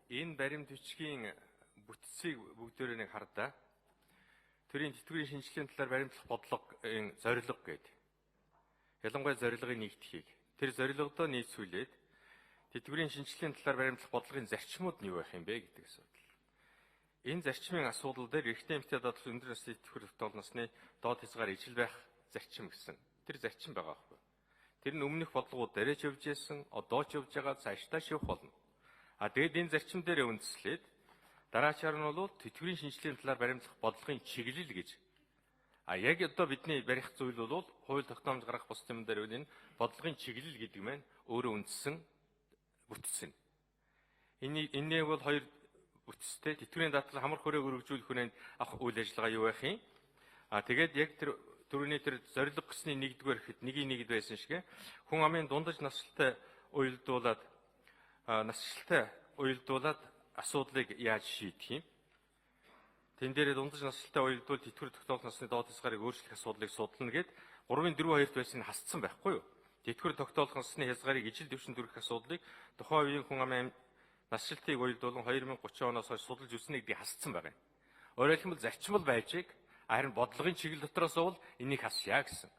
Энэ баримт бичгийн бүтцийг бүгдээрээ нэг хардаа. Төрийн тэтгэврийн шинжилгээний талаар баримтлах бодлогын зорилго гэдэг. Ялангуяа зорилгыг нэгтгэхийг. Тэр зорилгодоо нийцүүлээд тэтгэврийн шинжилгээний талаар баримтлах бодлогын зарчмууд нь юу байх юм бэ гэдэг асуудал. Энэ зарчмын асуудал дээр эрэгтэй эмэгтэй дадлах өндөр насны тэтгэвэр тогтоол насны доод хязгаар ижил байх зарчим гэсэн. Тэр зарчим байгаа байхгүй. Тэр нь өмнөх бодлогууд дээрэж явж байсан, одоо ч явж байгаа, цаашдаа шивх болно. Тэгээд энэ зарчим дээр үндэслээд дараачаар нь бол тэтгэврийн шинжилгээний талаар баримтлах бодлогын чиглэл гэж. Яг одоо бидний барих зүйл бол хууль тогтоомж гаргах бус юм дээр энэ бодлогын чиглэл гэдэг маань өөрөө үндсэн бүтцэн. Энэний бол хоёр бүтцтэй тэтгэврийн даатгал хамар хүрээг өргөжүүлэх хүрээнд авах үйл ажиллагаа юу байх юм? Тэгээд яг тэр түрүүний тэр зорилго гэсний нэгдүгээр ихэд нэгд байсан шиг хүн амын дундаж насалтай уялдуулаад асуудлыг яаж шийдэх юм? Тэн дээр дундаж насалтай уялдуул тэтгэвэр тогтоох насны доод хязгаарыг өөрчлөх асуудлыг судлана гэд 3.4.2-т байсан нь хасцсан байхгүй юу? Тэтгэвэр тогтоох насны хязгаарыг ижил дэвшин төрөх асуудлыг тухайн үеийн хүн амын насжилтыг уялдуулан 2030 оноос хойш судалж үзнэ гэдгийг хасцсан байгаа юм. Өөрөөр хэлбэл зарчмал байжийг харин бодлогын чиглэл дотроос бол энийг хасъя гэсэн.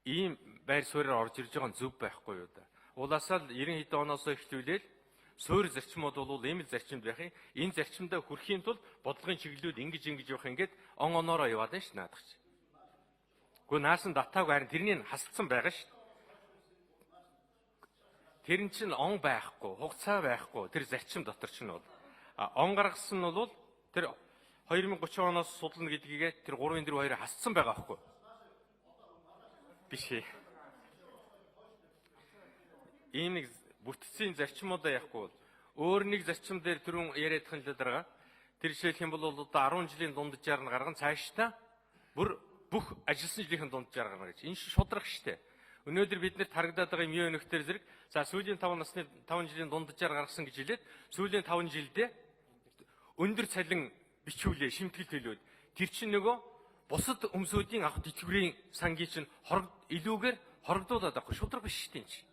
Ийм байр суурьаар орж ирж байгаа нь зөв байхгүй юу да. Улаасаа л 90 хэдэн оноос эхлүүлээд суурь зарчмууд бол ийм л зарчимд байх юм. Энэ зарчимдаа хүрэхийн тулд бодлогын чиглэлүүд ингэж явах ингээд он оноороо яваад байна ш наадах чи. Гэхдээ наасан датаагүй харин тэрнийг хасцсан байгаа ш. Тэр нь чинь он байхгүй, хугацаа байхгүй тэр зарчим дотор чинь бол он гаргасан нь бол тэр 2030 оноос судална гэдгийгээ тэр 3.4.2-ыг хасцсан байгаа байхгүй. Биш ээ. Ийм нэг бүтцийн зарчмуудаа явахгүй бол өөр нэг зарчим дээр түрүүн яриадхан л дараа тэр жишээлх юм бол одоо 10 жилийн дунджаар нь гарган цаашдаа бүр бүх ажилласан жилийн дунджаар гаргана гэж. Энэ шудрах штэ. Өнөөдөр бид нарт харагдаад байгаа юм юу нөхдөр зэрэг за сүүлийн 5 жилийн дунджаар гаргасан гэж хэлээд сүүлийн 5 жилдээ өндөр цалин бичүүлээ шимтгэл төлөөд тэр чинь нөгөө бусад өмсүүдийн авах тэтгэврийн сангийн чинь илүүгээр хорогдуулаад байхгүй шудраг биш штэ энэ чинь.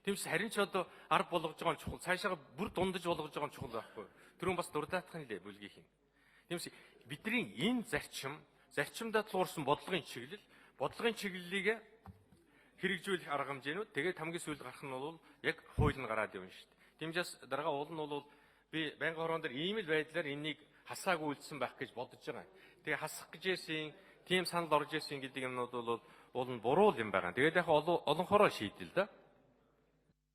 Тиймээс харин ч одоо арга болгож байгаа нь чухал цаашаа бүр дундаж болгож байгаа нь чухал байхгүй. Түрүүн бас дурдаатхан лээ бүлгийнх нь. Тиймээс бидний энэ зарчимдаа тулгуурсан бодлогын чиглэлийг хэрэгжүүлэх арга хэмжээнүүд тэгээд хамгийн сүүлд гарах нь бол яг хууль нь гараад явна шүү дээ. Тиймээс дараа уул нь бол би байнгын хорон дээр ийм л байдлаар энийг хасаагүй үлдсэн байх гэж бодож байгаа. Тэгээ хасах гэж яасан, тийм санал орж исэн гэдэг юмнууд бол уул нь буруу юм байна. Тэгээд яг олон хороо шийдэл да.